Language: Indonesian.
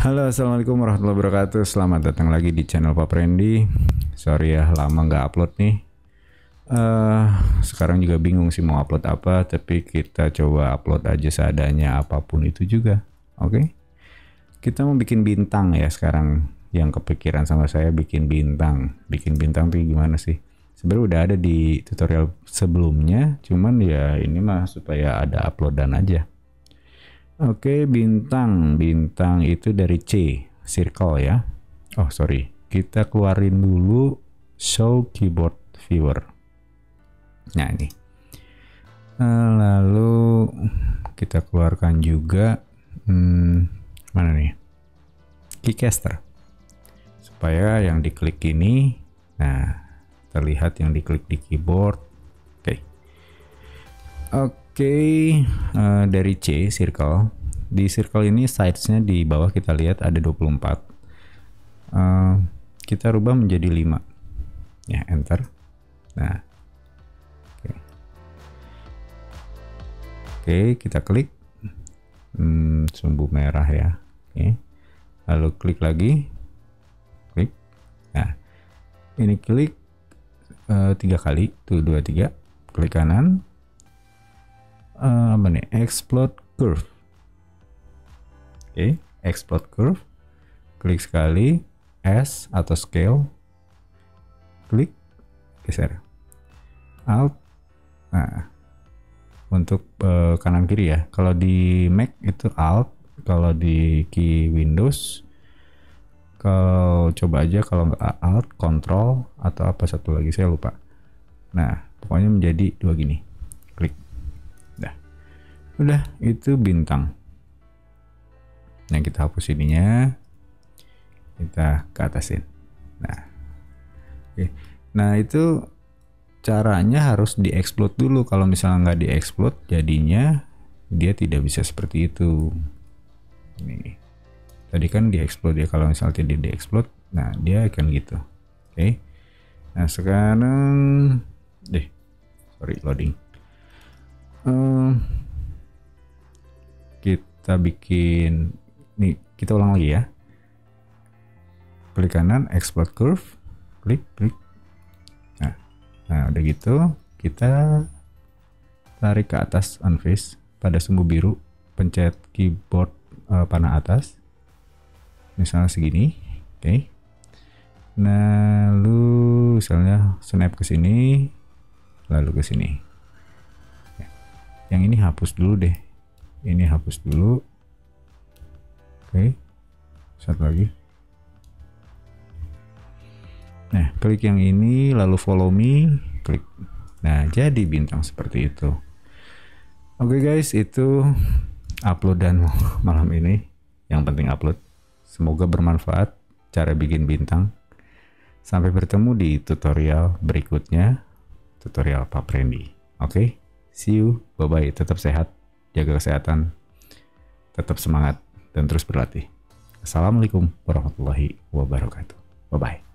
Halo, assalamualaikum warahmatullahi wabarakatuh. Selamat datang lagi di channel Pak Randy. Sorry ya, lama nggak upload nih. Sekarang juga bingung sih mau upload apa, tapi kita coba upload aja seadanya, apapun itu juga. Oke? Kita mau bikin bintang ya sekarang. Yang kepikiran sama saya bikin bintang. Bikin bintang tuh gimana sih? Sebenarnya udah ada di tutorial sebelumnya, cuman ya ini mah supaya ada uploadan aja. Oke, bintang. Bintang itu dari C, circle ya. Oh, sorry. Kita keluarin dulu show keyboard viewer. Nah, ini. Lalu kita keluarkan juga mana nih? Keycaster. Supaya yang diklik ini terlihat yang diklik di keyboard. Oke, dari C, circle. Di circle ini size-nya di bawah kita lihat ada 24. Kita rubah menjadi 5. Ya, enter. Nah. Oke, kita klik. Sumbu merah ya. Oke. Lalu klik lagi. Klik. Nah, ini klik 3 kali. Tuh, 2, 3. Klik kanan. Apa nih? Explode curve. Oke, explode curve. Klik sekali, S atau scale. Klik, geser. Alt. Nah, untuk kanan kiri ya. Kalau di Mac itu Alt, kalau di key Windows, kalau coba aja kalau nggak Alt, Control atau apa satu lagi saya lupa. Nah, pokoknya menjadi 2 gini. Klik. Udah, itu bintang. Nah, kita hapus ininya. Kita ke atasin. Nah. Oke. Nah, itu caranya harus di-explode dulu. Kalau misalnya nggak di-explode, jadinya dia tidak bisa seperti itu. Nih. Tadi kan di-explode ya. Kalau misalnya tidak di-explode, nah dia akan gitu. Oke. Nah, sekarang sorry, loading. Kita bikin nih, kita ulang lagi ya. Klik kanan, explode curve, klik. Nah, udah gitu kita tarik ke atas unface pada sumbu biru, pencet keyboard panah atas, misalnya segini. Oke. Nah, lalu misalnya snap ke sini, lalu ke sini. Yang ini hapus dulu deh. Ini hapus dulu. Oke. Satu lagi. Nah, klik yang ini lalu follow me, klik. Nah, jadi bintang seperti itu. Oke guys, itu uploadan malam ini. Yang penting upload. Semoga bermanfaat cara bikin bintang. Sampai bertemu di tutorial berikutnya. Tutorial Pak Randy. Oke. See you. Bye-bye. Tetap sehat. Jaga kesehatan, tetap semangat, dan terus berlatih. Assalamualaikum warahmatullahi wabarakatuh. Bye-bye.